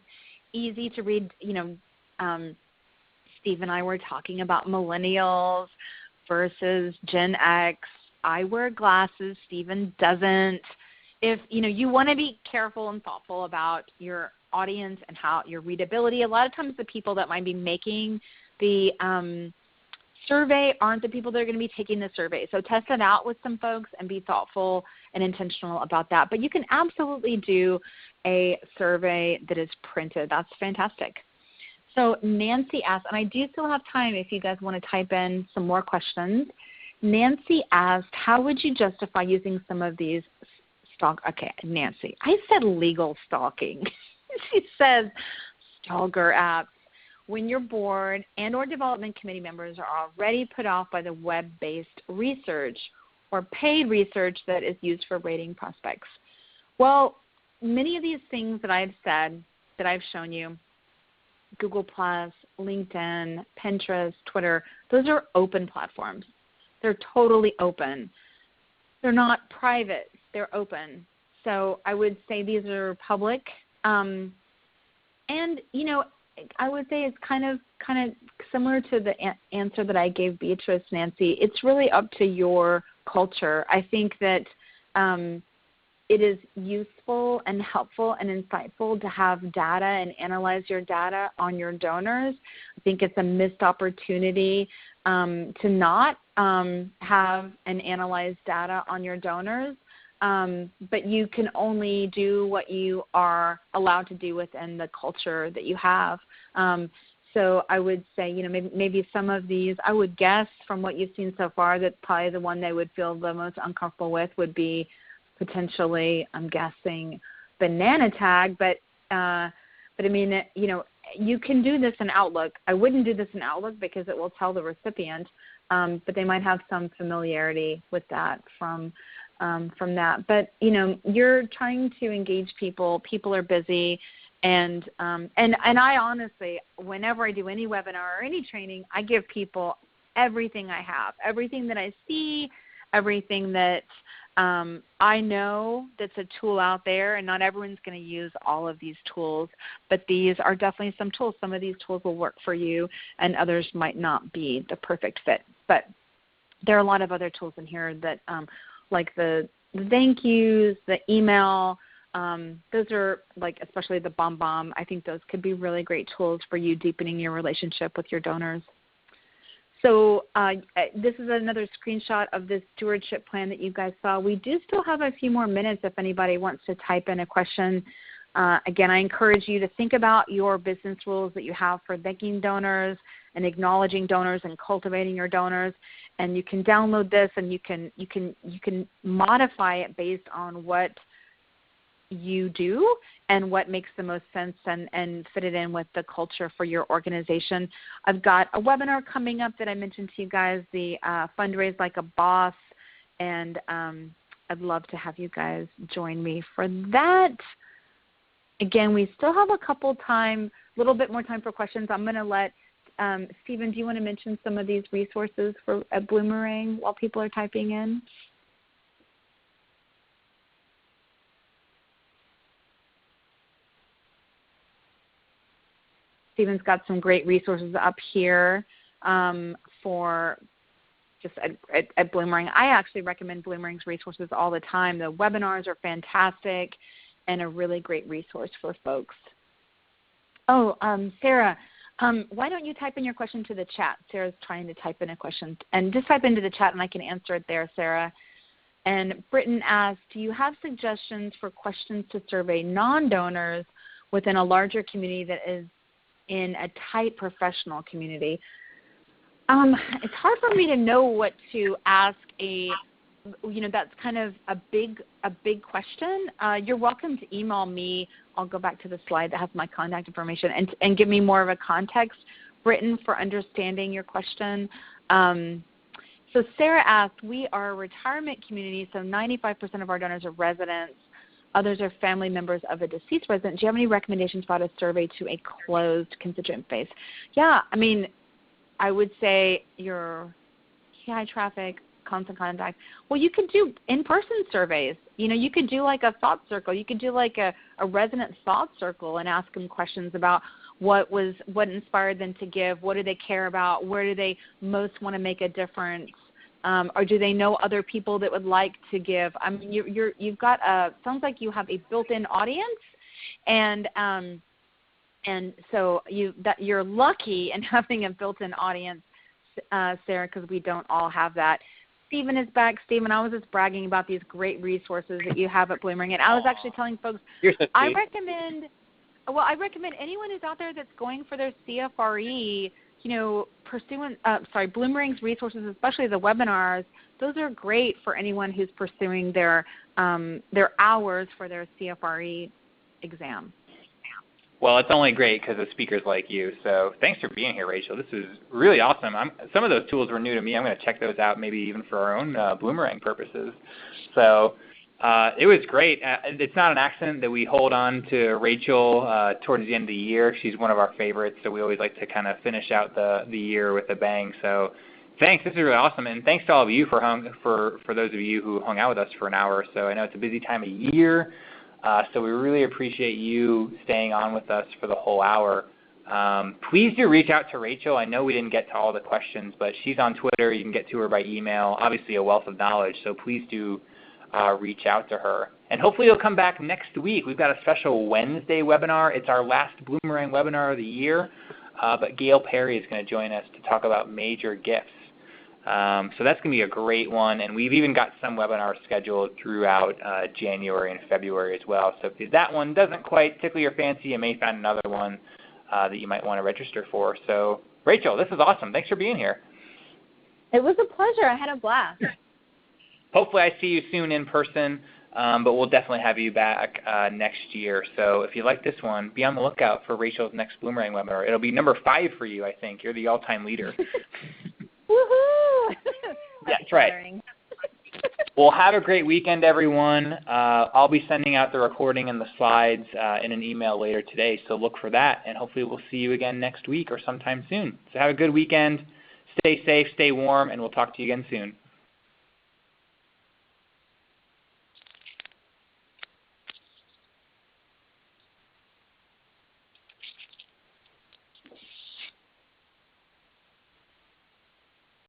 easy to read. You know, Steve and I were talking about millennials versus Gen X. I wear glasses. Steven doesn't. If you want to be careful and thoughtful about your audience and how your readability. A lot of times the people that might be making the survey aren't the people that are going to be taking the survey. So test it out with some folks and be thoughtful and intentional about that. But you can absolutely do a survey that is printed. That's fantastic. So Nancy asked, and I do still have time if you guys want to type in some more questions. Nancy asked, how would you justify using some of these okay, Nancy, I said legal stalking. She says stalker apps. When your board and or development committee members are already put off by the web-based research or paid research that is used for rating prospects. Well, many of these things that I've said, that I've shown you, Google+, LinkedIn, Pinterest, Twitter, those are open platforms. They're totally open. They're not private. They're open. So I would say these are public. And, you know, I would say it's kind of similar to the answer that I gave Beatrice, Nancy. It's really up to your culture. I think that it is useful and helpful and insightful to have data and analyze your data on your donors. I think it's a missed opportunity to not have and analyze data on your donors. But you can only do what you are allowed to do within the culture that you have. So I would say, you know, maybe some of these, I would guess from what you've seen so far that probably the one they would feel the most uncomfortable with would be potentially, I'm guessing, banana tag. But I mean, you know, you can do this in Outlook. I wouldn't do this in Outlook because it will tell the recipient, but they might have some familiarity with that from that. But, you know, you're trying to engage people. People are busy. And I honestly, whenever I do any webinar or any training, I give people everything I have, everything that I see, everything that I know that's a tool out there, and not everyone's going to use all of these tools, but these are definitely some tools. Some of these tools will work for you, and others might not be the perfect fit. But there are a lot of other tools in here that like the thank yous, the email, those are like, especially the BombBomb. I think those could be really great tools for you deepening your relationship with your donors. So this is another screenshot of this stewardship plan that you guys saw. We do still have a few more minutes if anybody wants to type in a question. Again, I encourage you to think about your business rules that you have for thanking donors and acknowledging donors and cultivating your donors. And you can download this, and you can modify it based on what you do and what makes the most sense, and fit it in with the culture for your organization. I've got a webinar coming up that I mentioned to you guys, the Fundraise Like a Boss, and I'd love to have you guys join me for that. Again, we still have a little bit more time for questions. I'm going to let Stephen, do you want to mention some of these resources for Bloomerang while people are typing in? Stephen's got some great resources up here for just at Bloomerang. I actually recommend Bloomerang's resources all the time. The webinars are fantastic and a really great resource for folks. Oh, Sarah, why don't you type in your question to the chat? Sarah's trying to type in a question. And just type into the chat and I can answer it there, Sarah. And Britton asked, do you have suggestions for questions to survey non-donors within a larger community that is in a tight professional community? It's hard for me to know what to ask that's kind of a big question. You're welcome to email me. I'll go back to the slide that has my contact information and give me more of a context, Britton, for understanding your question. So Sarah asked, we are a retirement community, so 95% of our donors are residents. Others are family members of a deceased resident. Do you have any recommendations about a survey to a closed constituent base? Yeah, I mean, I would say your high traffic, constant contact. Well, you could do in-person surveys. You know, you could do like a thought circle. You could do like a resident thought circle and ask them questions about what inspired them to give, what do they care about, where do they most want to make a difference. Or do they know other people that would like to give? I mean, you've got sounds like you have a built-in audience, and so you're lucky in having a built-in audience, Sarah, because we don't all have that. Stephen is back. Stephen, I was just bragging about these great resources that you have at Bloomerang, and I was actually telling folks I recommend anyone who's out there that's going for their CFRE, Bloomerang's resources, especially the webinars. Those are great for anyone who's pursuing their hours for their CFRE exam.
Well, it's only great because of speakers like you. So thanks for being here, Rachel. This is really awesome. Some of those tools were new to me. I'm going to check those out maybe even for our own Bloomerang purposes. So it was great. It's not an accident that we hold on to Rachel towards the end of the year. She's one of our favorites, so we always like to kind of finish out the year with a bang. So thanks. This is really awesome. And thanks to all of you for those of you who hung out with us for an hour or so. I know it's a busy time of year. So we really appreciate you staying on with us for the whole hour. Please do reach out to Rachel. I know we didn't get to all the questions, but she's on Twitter. You can get to her by email. Obviously a wealth of knowledge, so please do reach out to her. And hopefully you'll come back next week. We've got a special Wednesday webinar. It's our last Bloomerang webinar of the year, but Gail Perry is going to join us to talk about major gifts. So that's going to be a great one, and we've even got some webinars scheduled throughout January and February as well. So if that one doesn't quite tickle your fancy, you may find another one that you might want to register for. So Rachel, this is awesome. Thanks for being here.
It was a pleasure. I had a blast.
Hopefully I see you soon in person, but we'll definitely have you back next year. So if you like this one, be on the lookout for Rachel's next Bloomerang webinar. It'll be number 5 for you, I think. You're the all-time leader.
Woohoo!
That's right. Well, have a great weekend, everyone. I'll be sending out the recording and the slides in an email later today, so look for that, and hopefully we'll see you again next week or sometime soon. So have a good weekend. Stay safe, stay warm, and we'll talk to you again soon.